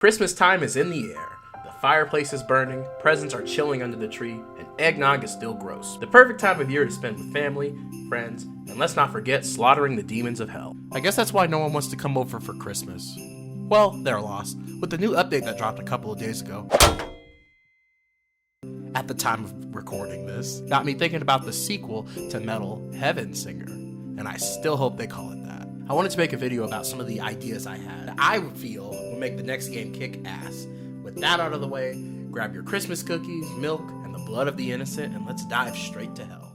Christmas time is in the air. The fireplace is burning, presents are chilling under the tree, and eggnog is still gross. The perfect time of year to spend with family, friends, and let's not forget slaughtering the demons of hell. I guess that's why no one wants to come over for Christmas. Well, they're lost, with the new update that dropped a couple of days ago. At the time of recording this, got me thinking about the sequel to Metal Hellsinger, and I still hope they call it that. I wanted to make a video about some of the ideas I had that I feel would make the next game kick ass. With that out of the way, grab your Christmas cookies, milk, and the blood of the innocent, and let's dive straight to hell.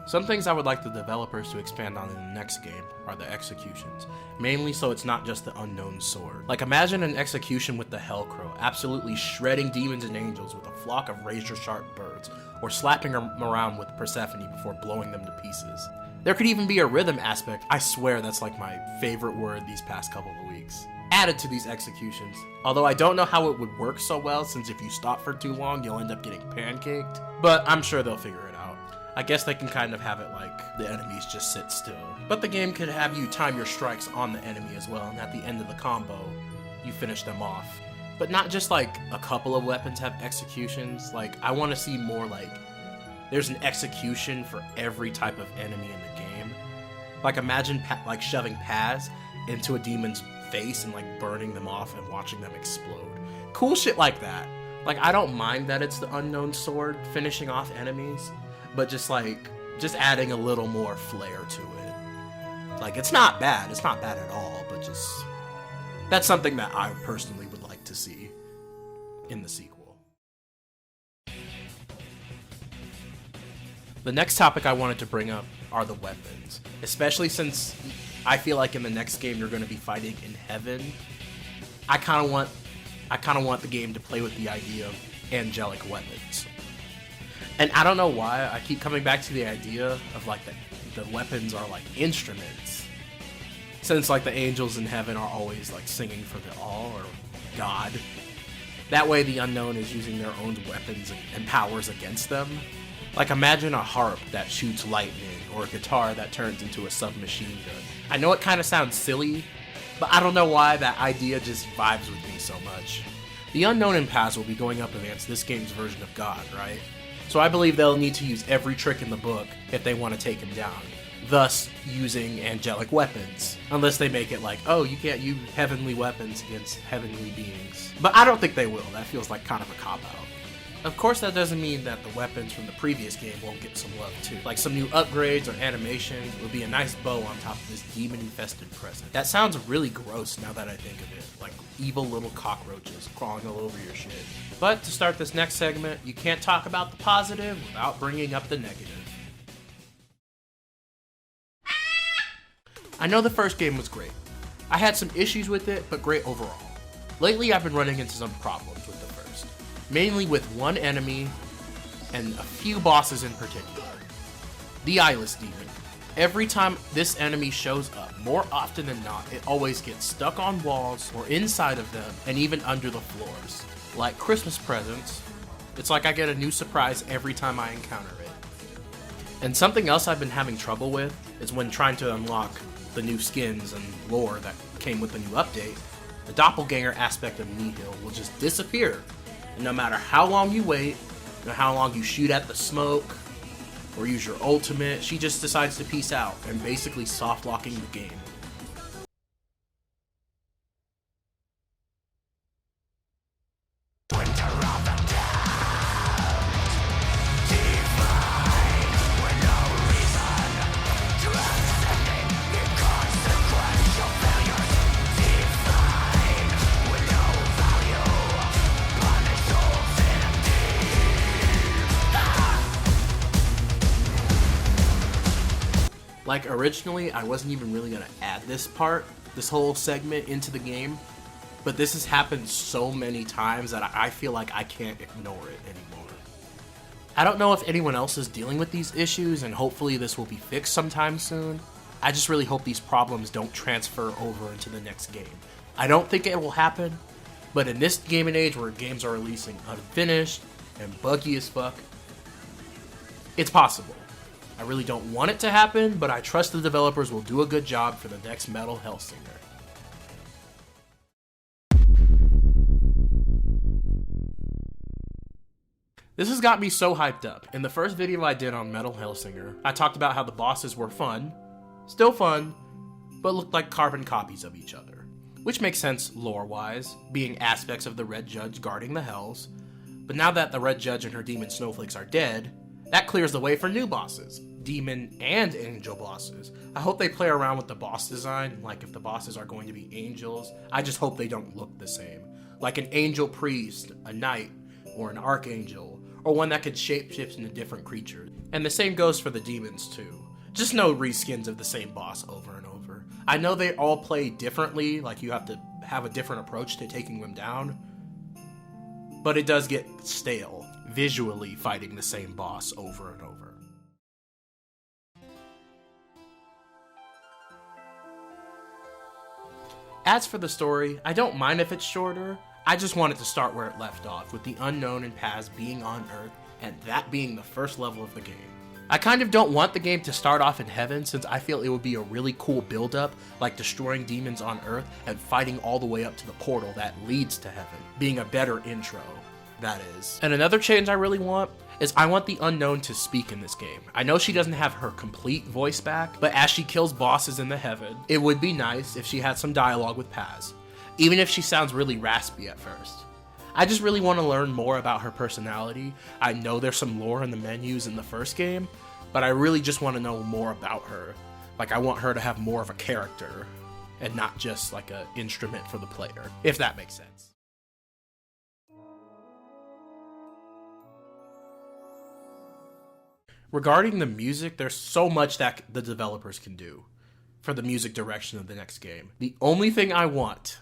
Some things I would like the developers to expand on in the next game are the executions, mainly so it's not just the unknown sword. Like imagine an execution with the Hellcrow, absolutely shredding demons and angels with a flock of razor-sharp birds, or slapping them around with Persephone before blowing them to pieces. There could even be a rhythm aspect, I swear that's like my favorite word these past couple of weeks, added to these executions. Although I don't know how it would work so well, since if you stop for too long you'll end up getting pancaked, but I'm sure they'll figure it out. I guess they can kind of have it like the enemies just sit still. But the game could have you time your strikes on the enemy as well, and at the end of the combo, you finish them off. But not just like a couple of weapons have executions, like I want to see more like there's an execution for every type of enemy in the game. Like imagine like shoving Paz into a demon's face and like burning them off and watching them explode. Cool shit like that. Like I don't mind that it's the unknown sword finishing off enemies, but just adding a little more flair to it. Like it's not bad at all, but just that's something that I personally would like to see in the sequel. The next topic I wanted to bring up are the weapons, especially since I feel like in the next game you're going to be fighting in heaven. I kind of want the game to play with the idea of angelic weapons. And I don't know why I keep coming back to the idea of like the weapons are like instruments, since like the angels in heaven are always like singing for the all or God. That way the unknown is using their own weapons and powers against them. Like imagine a harp that shoots lightning or a guitar that turns into a submachine gun. I know it kind of sounds silly, but I don't know why that idea just vibes with me so much. The unknown in Paz will be going up against this game's version of God, right? So I believe they'll need to use every trick in the book if they want to take him down, thus using angelic weapons. Unless they make it like, oh, you can't use heavenly weapons against heavenly beings. But I don't think they will. That feels like kind of a cop-out. Of course, that doesn't mean that the weapons from the previous game won't get some love too. Like some new upgrades or animations would be a nice bow on top of this demon-infested present. That sounds really gross now that I think of it, like evil little cockroaches crawling all over your shit. But to start this next segment, you can't talk about the positive without bringing up the negative. I know the first game was great. I had some issues with it, but great overall. Lately, I've been running into some problems with the first. Mainly with one enemy and a few bosses in particular. The Eyeless Demon. Every time this enemy shows up, more often than not, it always gets stuck on walls or inside of them and even under the floors. Like Christmas presents, it's like I get a new surprise every time I encounter it. And something else I've been having trouble with is when trying to unlock the new skins and lore that came with the new update, the doppelganger aspect of Nihil will just disappear. And no matter how long you wait, or how long you shoot at the smoke, or use your ultimate, she just decides to peace out and basically soft locking the game. Like originally, I wasn't even really gonna add this whole segment into the game, but this has happened so many times that I feel like I can't ignore it anymore. I don't know if anyone else is dealing with these issues, and hopefully this will be fixed sometime soon. I just really hope these problems don't transfer over into the next game. I don't think it will happen, but in this game and age where games are releasing unfinished and buggy as fuck, it's possible. I I really don't want it to happen, but I trust the developers will do a good job for the next Metal Hellsinger. This has got me so hyped up. In the first video I did on Metal Hellsinger, I talked about how the bosses were fun, still fun, but looked like carbon copies of each other. Which makes sense lore-wise, being aspects of the Red Judge guarding the Hells. But now that the Red Judge and her demon snowflakes are dead, that clears the way for new bosses, demon and angel bosses. I hope they play around with the boss design, like if the bosses are going to be angels, I just hope they don't look the same. Like an angel priest, a knight, or an archangel, or one that could shapeshift into different creatures. And the same goes for the demons too. Just no reskins of the same boss over and over. I know they all play differently, like you have to have a different approach to taking them down, but it does get stale, visually fighting the same boss over and over. As for the story, I don't mind if it's shorter, I just want it to start where it left off, with the unknown and Paz being on Earth, and that being the first level of the game. I kind of don't want the game to start off in heaven, since I feel it would be a really cool build-up, like destroying demons on Earth and fighting all the way up to the portal that leads to heaven, being a better intro, that is. And another change I really want is I want the unknown to speak in this game. I know she doesn't have her complete voice back, but as she kills bosses in the heaven, it would be nice if she had some dialogue with Paz, even if she sounds really raspy at first. I just really want to learn more about her personality. I know there's some lore in the menus in the first game, but I really just want to know more about her. Like, I want her to have more of a character, and not just like an instrument for the player, if that makes sense. Regarding the music, there's so much that the developers can do for the music direction of the next game. The only thing I want,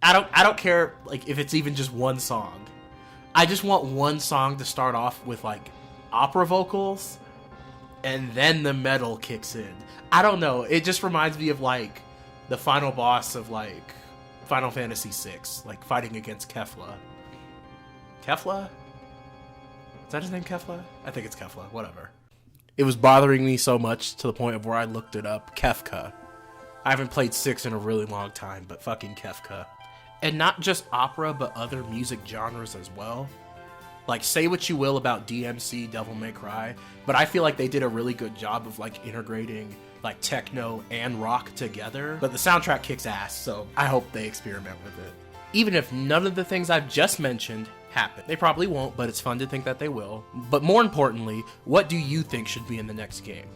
I don't care like if it's even just one song. I just want one song to start off with like opera vocals, and then the metal kicks in. I don't know, it just reminds me of like the final boss of like Final Fantasy VI, like fighting against Kefla. Kefla? Is that his name, Kefla? I think it's Kefla, whatever. It was bothering me so much to the point of where I looked it up. Kefka. I haven't played 6 in a really long time, but fucking Kefka. And not just opera, but other music genres as well. Like, say what you will about DMC, Devil May Cry, but I feel like they did a really good job of like integrating like techno and rock together. But the soundtrack kicks ass, so I hope they experiment with it. Even if none of the things I've just mentioned happen. They probably won't, but it's fun to think that they will. But more importantly, what do you think should be in the next game?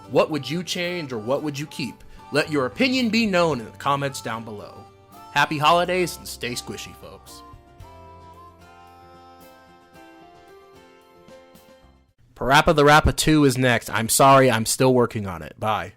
What would you change or what would you keep? Let your opinion be known in the comments down below. Happy holidays and stay squishy, folks. Parappa the Rappa 2 is next. I'm sorry, I'm still working on it. Bye.